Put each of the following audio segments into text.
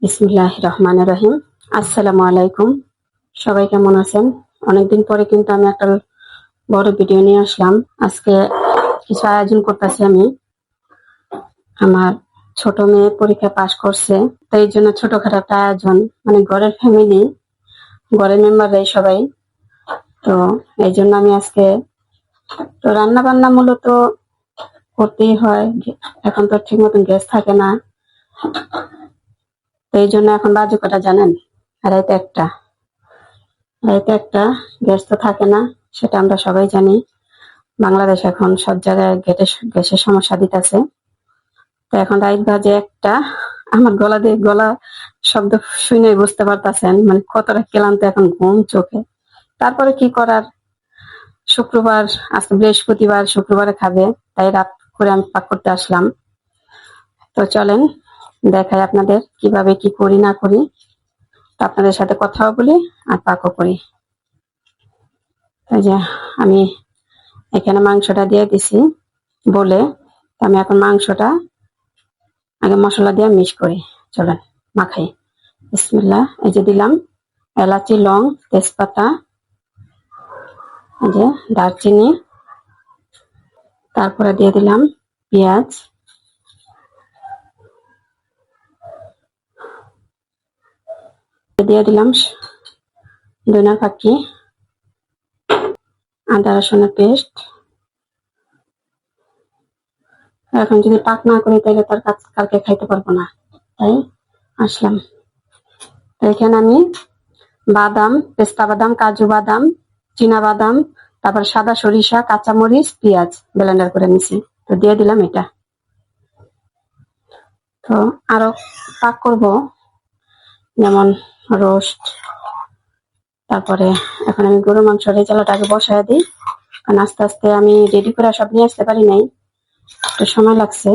বিসমিল্লাহির রহমানির রহিম। আসসালামু আলাইকুম। সবাই কেমন আছেন? অনেকদিন পরে কিন্তু আমি একটা বড় ভিডিও নিয়ে আসলাম। আজকে কিছু আয়োজন করতেছি আমি। আমার ছোট মেয়ে পরীক্ষা পাশ করছে, তাই এই জন্য ছোটখাটো একটা আয়োজন, মানে ঘরের ফ্যামিলি, ঘরের মেম্বাররাই সবাই। তো এই জন্য আমি আজকে তো রান্না বান্না মূলত করতেই হয়, এখন তো ঠিক মতন গ্যাস থাকে না। তো এই জন্য এখন বাজে কটা জানেন? রাইতে একটা গ্যাস তো থাকে না, সেটা আমরা সবাই জানি। বাংলাদেশ এখন সব জায়গায় গ্যাসের সমস্যা দিতেছে। তো এখন রাত বাজে একটা, আমার গলা শব্দ শুনে বুঝতে পারতেছেন মানে কতটা ক্লান্ত, এখন ঘুম চোখে। তারপরে কি করার, শুক্রবার, আজকে বৃহস্পতিবার, শুক্রবারে খাবে, তাই রাত করে আমি পাক করতে আসলাম। তো চলেন দেখাই আপনাদের কিভাবে কি করি না করি, তো আপনাদের সাথে কথাও বলি আর পাকও করি। এই যে আমি এখানে মাংসটা দিয়ে দিছি বলে, আমি এখন মাংসটা আগে মশলা দিয়ে মিক্স করি। চলেন মাখাই। বিসমিল্লাহ। এই যে দিলাম এলাচি, লং, তেজপাতা, এই যে দারচিনি, তারপরে দিয়ে দিলাম পেঁয়াজ, দিয়ে দিলাম ধনিয়া পাখি, আদা রসুনের পেস্ট। এখন যদি পাক না করি তাহলে তার কালকে খাইতে পারবো না, তাই আসলাম। তো এখানে আমি বাদাম, পেস্তা বাদাম, কাজু বাদাম, চীনা বাদাম, তারপর সাদা সরিষা, কাঁচামরিচ, পেঁয়াজ ব্লেন্ডার করে নিছি। তো দিয়ে দিলাম এটা। তো আরো পাক করব, যেমন রোস্ট। তারপরে এখন আমি গরু মাংস রেজালাটা আগে বসায় দিই, কারণ আস্তে আস্তে আমি রেডি করে সব নিয়ে আসতে পারি নাই, একটু সময় লাগছে।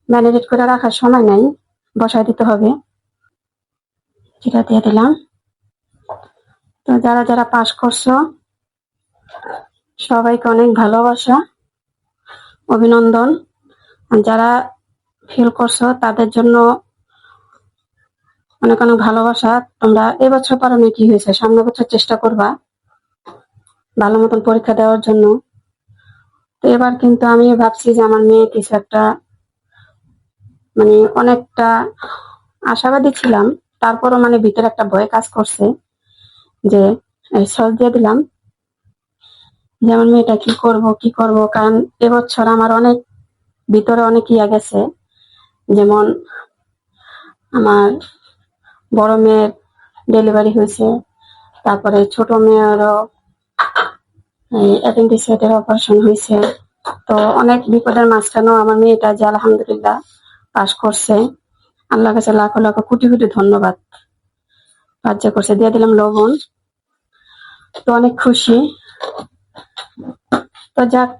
ম্যারিনেট করে রাখার সময় নাই, বসায় দিতে হবে। যেটা দিয়ে দিলাম। তো যারা যারা পাস করছো সবাইকে অনেক ভালোবাসা, অভিনন্দন। আর যারা ফেল করছো তাদের জন্য অনেক অনেক ভালোবাসা। তোমরা এবছর পারো না, কি হয়েছে, সামনের বছর চেষ্টা করবা ভালো মতন পরীক্ষা দেওয়ার জন্য। তো এবার কিন্তু আমি ভাবছি যে আমার মেয়ে কিছু একটা, মানে অনেকটা আশাবাদী ছিলাম, তারপরও মানে ভিতরে একটা ভয় কাজ করছে যে সস দিয়ে দিলাম যে আমার মেয়েটা কি করব, কারণ এবছর আমার অনেক ভিতরে অনেক ইয়া গেছে। যেমন আমার বড় মেয়ের ডেলিভারি হয়েছে, তারপরে ছোট মেয়েরও অ্যাপেন্ডিসাইটের অপারেশন হয়েছে। তো অনেক বিপদের মাঝখানেও আমার মেয়েটা যে আলহামদুলিল্লাহ পাস করছে, আল্লাহ কাছে লাখো লাখো কোটি কোটি ধন্যবাদ। সাহায্য করছে। দিয়ে দিলাম লবণ। তো অনেক খুশি। তো যাক,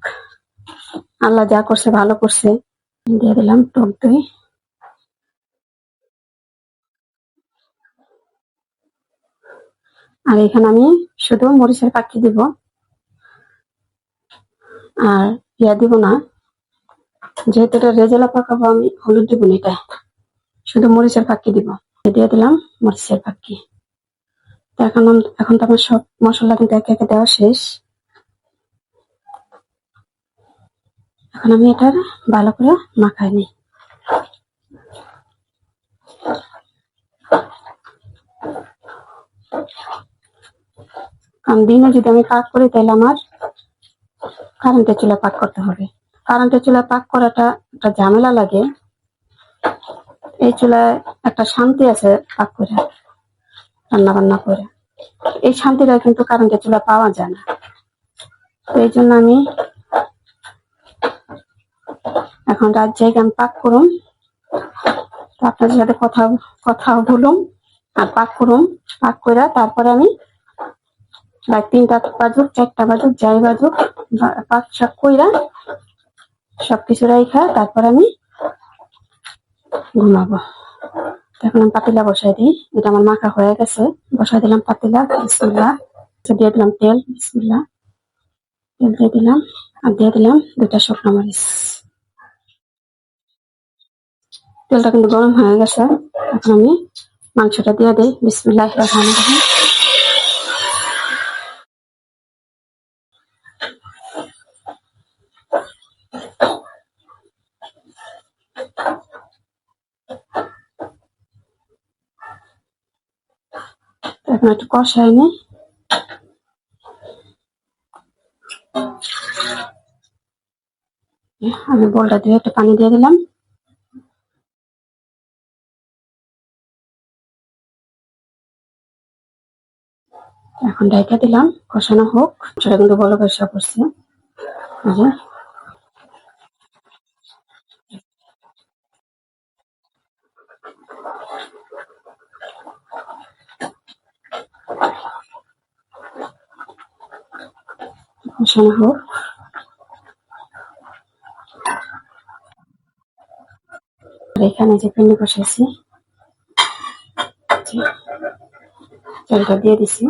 আল্লাহ যা করছে ভালো করছে। দিয়ে দিলাম টক দই। আর এখানে আমি শুধু মরিচের পাখি দিব, আর ইয়া দিব না, যেহেতু এটা রেজালা পাকাবো আমি হলুদ দিব না, এটা শুধু মরিচের পাখি দিব। দিয়ে দিলাম মরিচের পাখি। তো এখন তো আমার সব মশলা কিন্তু একে একে দেওয়া শেষ। এখন আমি এটা ভালো করে মাখাই নিই। কারণ দিনে যদি আমি পাক করি তাহলে আমার কারেন্টের চুলা পাক করতে হবে। কারেন্টের চুলা পাক করাটা একটা ঝামেলা লাগে, এই চুলায় একটা শান্তি আছে পাক করে রান্না বান্না করে, এই শান্তিটা কিন্তু কারেন্টের চুলা পাওয়া যায় না। তো এই জন্য আমি এখন রাত জায়গা আমি পাক করুম, তো আপনাদের সাথে কথা বলুম আর পাক করুম। পাক করে তারপরে আমি রাত 3টা বাজুক 4টা বাজুক যাই বাজুক পাক শাক কইরা সবকিছু রাইখা তারপর আমি ঘুমাবো। এখন আমি পাতিলা বসাই দিই। এটা আমার মাখা হয়ে গেছে, বসাই দিলাম পাতিলা। বিসমিল্লাহ। দিয়ে দিলাম তেল। বিসমিল্লাহ। তেল দিয়ে দিলাম, আর দিয়ে দিলাম 2টা শুকনো মরিচ। তেলটা কিন্তু গরম হয়ে গেছে। এখন আমি মাংসটা দিয়ে দিই। বিসমিল্লাহির রহমানির রহিম। এখন একটু কষাই নিই। আমি বোলটা দিয়ে একটু পানি দিয়ে দিলাম। এখন ঢাকা দিলাম, কষানো হোক। সেটা কিন্তু ভালো কষা করছে। কষানো হোক। এখানে যে পিন্ডি কষাইছি চালটা দিয়ে দিছি।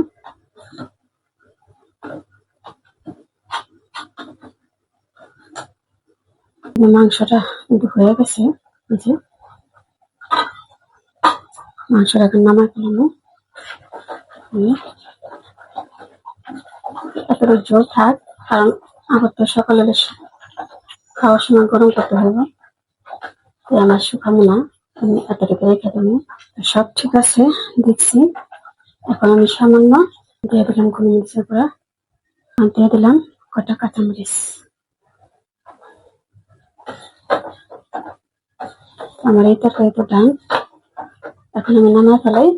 মাংসটা কিন্তু হয়ে গেছে। যে মাংসটা এখন নামাই ফেলাম। এতটা জল থাক, কারণ আবার তো সকালে খাওয়ার সময় গরম করতে হবে। তাই আমার শুকাবো না, আমি এতটুকু রেখে দেবো। সব ঠিক আছে দেখছি। এখন আমি সামান্য দিয়ে দিলাম গোলমরিচের গুঁড়া, আর দিয়ে দিলাম কটা কাঁচামরিচ। আমার এই তরকারি তো ডান। এখন আমি নামায় ফেলাই,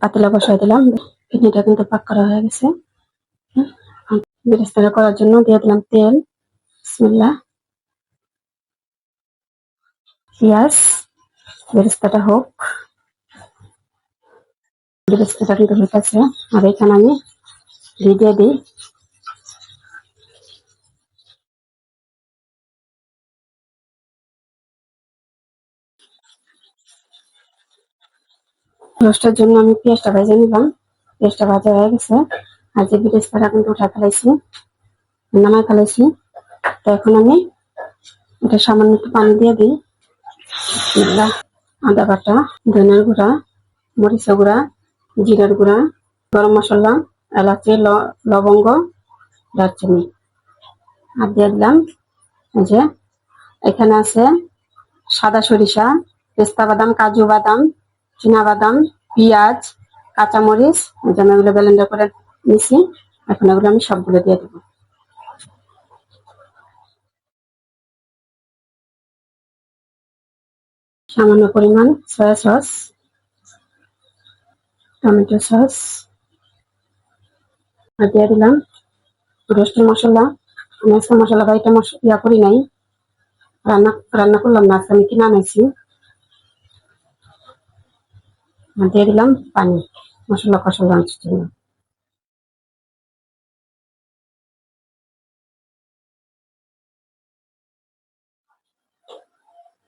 পাতিলা বসাই দিলাম। কিডনিটা কিন্তু পাক করা হয়ে গেছে। বেরেস্তা করার জন্য দিয়ে দিলাম তেল, বিসমিল্লাহ, পেঁয়াজ। বেরেস্তাটা হোক। বেরেস্তাটা কিন্তু হইতেছে। আর এখানে আমি ঘি দিয়ে দিই। রোস্টের জন্য আমি পেঁয়াজটা ভেজে নিলাম। পেঁয়াজটা ভাজা হয়ে গেছে। আর যে বেরেস্তাটা কিন্তু উঠা ফেলাইছি, নামায় ফেলাইছি। তো এখন আমি এটা সামান্য একটু পানি দিয়ে দিই। আদা বাটা, ধনের গুঁড়া, মরিচের গুঁড়া, জিরার গুঁড়া, গরম মশলা, এলাচি, লবঙ্গ, দারচিনি। আর দিয়ে দিলাম যে এখানে আছে সাদা সরিষা, পেস্তা বাদাম, কাজু বাদাম, চীনা বাদাম, পেঁয়াজ, কাঁচামরিচ, যেন এগুলো ব্লেন্ডার করে নিছি। এখন এগুলো আমি সবগুলো দিয়ে দেবো। সামান্য পরিমাণ সয়া সস, টমেটো সস, আর দিয়ে দিলাম রোস্টের মশলা। আমি আজকে মশলা বাড়িটা ইয়া করি নাই, রান্না রান্না করলাম না, আজকে আমি কিনে আনাইছি। দিয়ে দিলাম পানি মশলা কষানোর জন্য।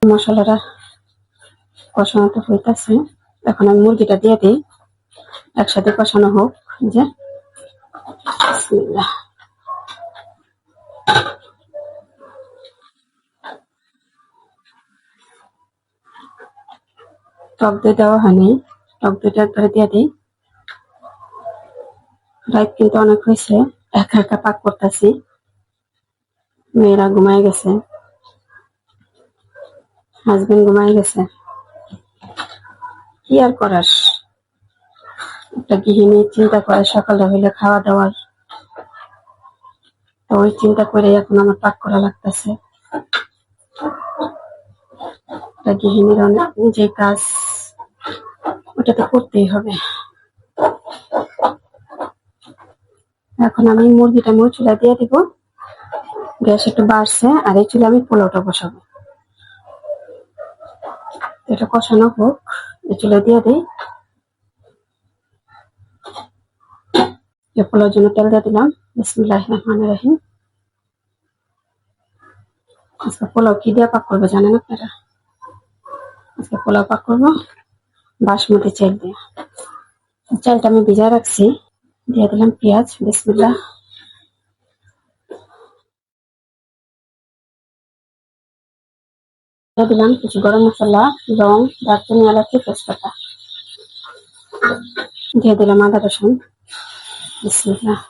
মশলাটা কষানো তো হইতেছে। এখন আমি মুরগিটা দিয়ে দিই, একসাথে কষানো হোক। যে বিসমিল্লাহ। টক দই দেওয়া হয়নি, টক দইটা একবারে দিয়ে দিই। রাত কিন্তু অনেক হয়েছে, একা একা পাক করতেছি। মেয়েরা ঘুমায় গেছে, হাজবেন্ড ঘুমায় গেছে। কি আর করার, একটা গৃহিণী চিন্তা করে সকালে হইলে খাওয়া দাওয়ার। তো ওই চিন্তা করে এখন আমার পাক করা লাগতেছে। একটা গৃহিণীর অনেক যে কাজ, ওটা তো করতেই হবে। এখন আমি মুরগিটা চুলা দিয়ে দিব। গ্যাস একটু বাড়ছে, আর এই চুলা আমি পোলাওটা বসাবো। এটা কষানো হোক, এই চুলা দিয়ে দিই। পোলাওর জন্য তেল দিয়ে দিলাম। বিসমিল্লাহির রহমানির রহিম। আজকে পোলাও কি দিয়ে পাক করবো জানেন আপনারা? আজকে পোলাও পাক করবো বাসমতি চাল দিয়ে। চালটা আমি ভিজা রাখছি। দিয়ে দিলাম পেঁয়াজ, বিসমিল্লাহ। দিলাম কিছু গরম মশলা, লং, দারচিনি, এলাচি, তেজপাতা। দিয়ে দিলাম আদা রসুন। বিসমিল্লাহ।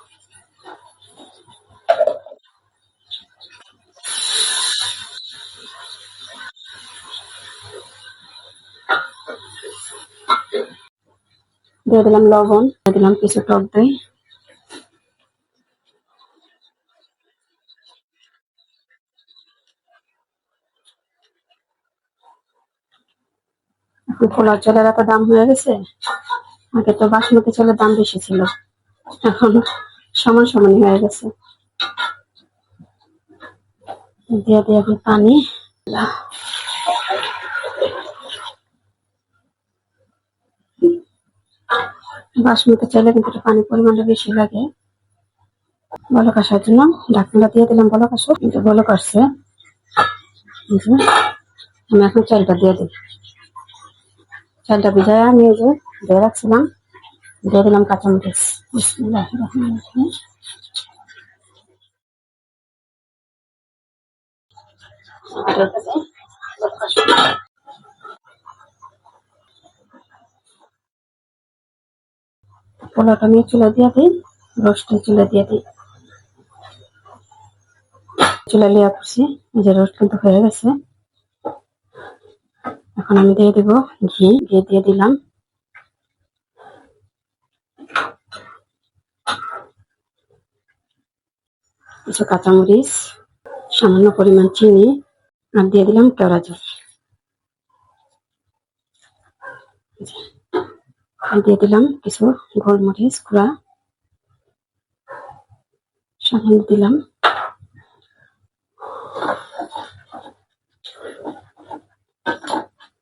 দিয়ে দিলাম লবণ, দিয়ে দিলাম কিছু টক দই। এখন পোলাও চালের এত দাম হয়ে গেছে, আগে তো বাসমতি চালের দাম বেশি ছিল, এখন সমান সমান হয়ে গেছে। দিয়ে দিয়ে পানি। বাসমতি চাইলে কিন্তু পানি পরিমাণটা বেশি লাগে। বলক আসার জন্য ঢাকনাটা দিয়ে দিলাম, বলক আসো। কিন্তু বলক আসছে, আমি এখন চালটা দিয়ে দিই। চালটা ভিজায় আমি এই যে দিয়ে রাখছিলাম, দিয়ে দিলাম কাঁচামরিচ। বিসমিল্লাহির রহমানির রহিম। পোলাওটা আমি চুলা দিয়ে দিই, রোস্টটা চুলা দিয়ে দিই। চুলা লিয়া করছি, যে রোস্ট কিন্তু হয়ে গেছে। এখন আমি দিয়ে দিব ঘি, ঘি দিয়ে দিলাম। কিছু কাঁচামরিচ, সামান্য পরিমাণ চিনি, আর দিয়ে দিলাম কেওড়া জল। দিয়ে দিলাম কিছু গোলমরিচ গুঁড়া, সামান্য দিলাম।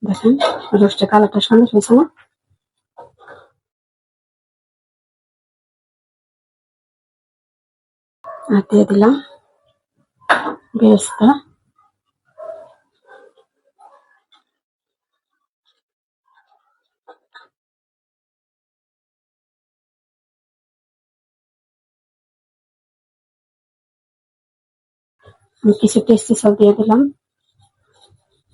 দেখেন রোস্টের কালারটা সুন্দর হয়েছে না? আর দিয়ে দিলাম বেরেস্তা। আমি কিছু টেস্টি সল দিয়ে দিলাম।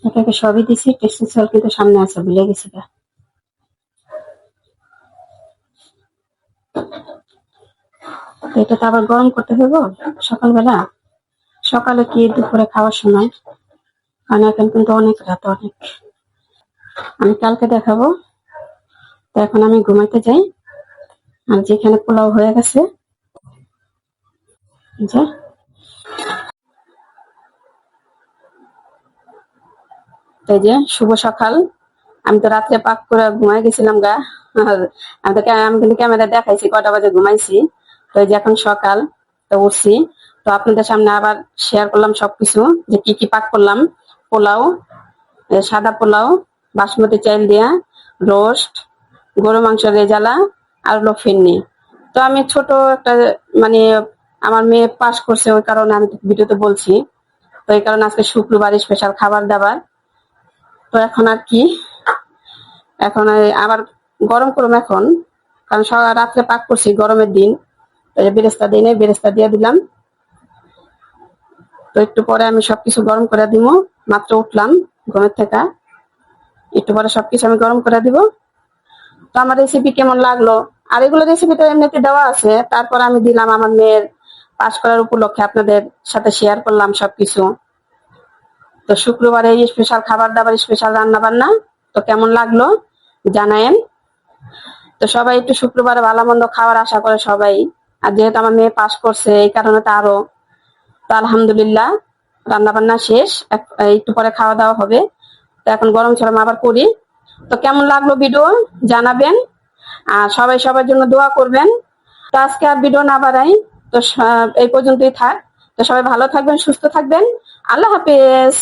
এটাকে সবই দিছি, টেস্টি সল কিন্তু সামনে আছে, ভুলে গেছি। এটা তো আবার গরম করতে হবে সকালবেলা, সকালে কি দুপুরে খাওয়ার সময়, কারণ এখন কিন্তু অনেক রাত, অনেক। আমি কালকে দেখাবো। তো এখন আমি ঘুমাইতে যাই। আর যেখানে পোলাও হয়ে গেছে, যে এই যে শুভ সকাল। আমি তো রাত্রে পাক করে ঘুমাই গেছিলাম গা। আমি কিন্তু ক্যামেরা দেখাইছি কটা বাজে ঘুমাইছি। তো এই যে এখন সকাল, তো উঠছি। তো আপনাদের সামনে আবার শেয়ার করলাম সবকিছু, যে কি কি পাক করলাম। পোলাও, সাদা পোলাও, বাসমতি চাল দিয়া, রোস্ট, গরু মাংস রেজালা, আর হলো ফিরনি। তো আমি ছোট একটা, মানে আমার মেয়ে পাস করছে, ওই কারণে আমি ভিডিওতে বলছি। তো এই কারণে আজকে শুক্রবার স্পেশাল খাবার দাবার। তো এখন আর কি, এখন আবার গরম করুম এখন, কারণ রাত্রে পাক করছি গরমের দিন। বেরেস্তা দিই নাই, বেরেস্তা দিয়ে দিলাম। তো একটু পরে আমি সবকিছু গরম করে দিব। মাত্র উঠলাম ঘুমের থেকে, একটু পরে সবকিছু আমি গরম করে দিব। তো আমার রেসিপি কেমন লাগলো, আর এগুলো রেসিপি তো এমনিতে দেওয়া আছে, তারপর আমি দিলাম আমার মেয়ের পাস করার উপলক্ষে, আপনাদের সাথে শেয়ার করলাম সবকিছু। তো শুক্রবারে এই স্পেশাল খাবার দাবার, স্পেশাল রান্না বান্না। তো কেমন লাগলো জানায়েন। তো সবাই একটু শুক্রবারে ভালো মন্দ খাওয়ার আশা করে সবাই। আর যেহেতু আমার মেয়ে পাস করছে, এই কারণে তো আরো। তো আলহামদুলিল্লাহ, রান্না বান্না শেষ, একটু পরে খাওয়া দাওয়া হবে। তো এখন গরম ছরম আবার করি। তো কেমন লাগলো ভিডিও জানাবেন, আর সবাই সবার জন্য দোয়া করবেন। তো আজকে আর ভিডিও না বাড়াই, তো এই পর্যন্তই থাক। তো সবাই ভালো থাকবেন, সুস্থ থাকবেন। আল্লাহ হাফেজ।